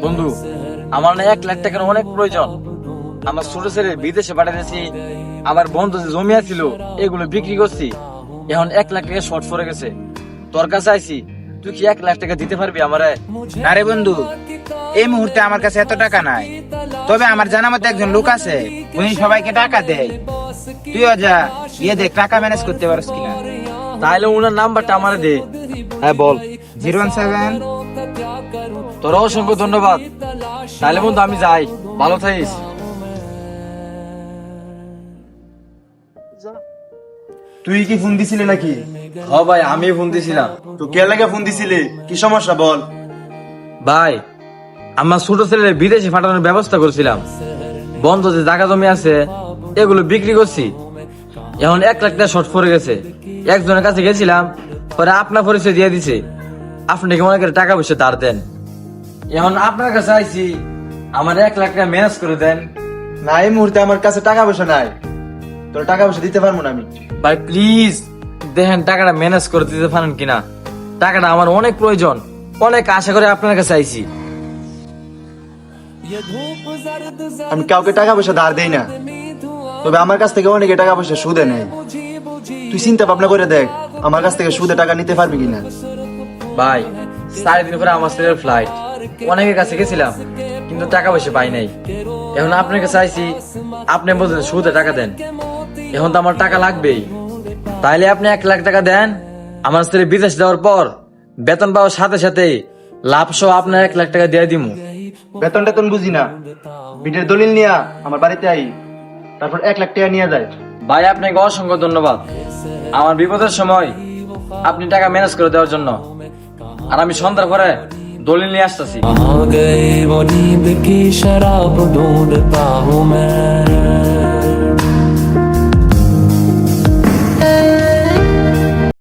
বন্ধু, আমার না 1 লাখ টাকার অনেক প্রয়োজন। আমার ছোট ছেলে বিদেশে পাঠাতেছি, আমার বন্ধু যে জমি আছিল এগুলো বিক্রি করছি, এখন 1 লাখ টাকা শর্ট পড়ে গেছে। তোর কাছে আইছি, তুই কি 1 লাখ টাকা দিতে পারবি আমারে? আরে বন্ধু, এই মুহূর্তে আমার কাছে এত টাকা নাই, তবে আমার জানা মতো একজন লোক আছে, উনি সবাইকে টাকা দেয়। তুইও যা, গিয়ে দেখ টাকা ম্যানেজ করতে পারস কিনা। তাহলে ওনার নাম্বারটা আমারে দে। হ্যাঁ বল। 017। তোর অসংখ্য ধন্যবাদ। তাহলে বন্ধু আমি যাই, ভালো থাকিস। তুই কি ফোন দিছিলি নাকি? হ ভাই, আমি ফোন দিছিলাম। তো কে লাগে ফোন দিছিলি? কি সমস্যা বল? ভাই, আমার ছোট ছেলে বিদেশে পাঠানোর ব্যবস্থা করছিলাম। বন্ধ যে জায়গা জমি আছে এগুলো বিক্রি করছি, এখন 1 লাখ টাকা শর্ট পড়ে গেছে। একজনের কাছে গেছিলাম, পরে আপনার পরিচয় দিয়ে দিছে, আপনি কি মনে করে টাকা পয়সা ধার দেন। এখন আপনার কাছে আইছি, আমার 1 লাখ টাকা ম্যানেজ করে দেন। না, এই মুহূর্তে আমার কাছে টাকা পয়সা নাই, তোর টাকা পয়সা দিতে পারবো না আমি। ভাই প্লিজ দেখেন টাকাটা ম্যানেজ করে দিতে পারেন কিনা। টাকাটা আমার অনেক প্রয়োজন, অনেক আশা করে আপনার কাছে আইছি। আমি কাউকে টাকা পয়সা ধার দেই না, তবে আমার কাছ থেকে অনেকে টাকা পয়সা সুদে নেয়। তুই চিন্তা ভাবনা করে দেখ আমার কাছ থেকে সুদে টাকা নিতে পারবি কিনা। ভাই 4 দিন পরে আমার ছেলের ফ্লাইট, অনেকের কাছে গেছিলাম কিন্তু টাকা পয়সা পাই নাই। এখন আপনার কাছে আইছি, আপনি বলছেন সুদে টাকা দেন, এখন তো আমার টাকা লাগবেই। তাইলে আপনি 1 লাখ টাকা দেন, আমার ছেলে বিদেশ যাওয়ার পর বেতন পাওয়ার সাথে সাথে লাভ সহ আপনার 1 লাখ টাকা দিয়ে দিমু। বেতন টেতন বুঝি না, বিটের দলিল নিয়া আমার বাড়িতে আই, তারপর 1 লাখ টাকা নিয়ে যায়। ভাই আপনাকে অসংখ্য ধন্যবাদ, আমার বিপদের সময় আপনি টাকা ম্যানেজ করে দেওয়ার জন্য। আর আমি সন্ধ্যার পরে দলিল নিয়ে আসতেছি। आ गए वो नींद की शराब ढूंढता हूँ मैं।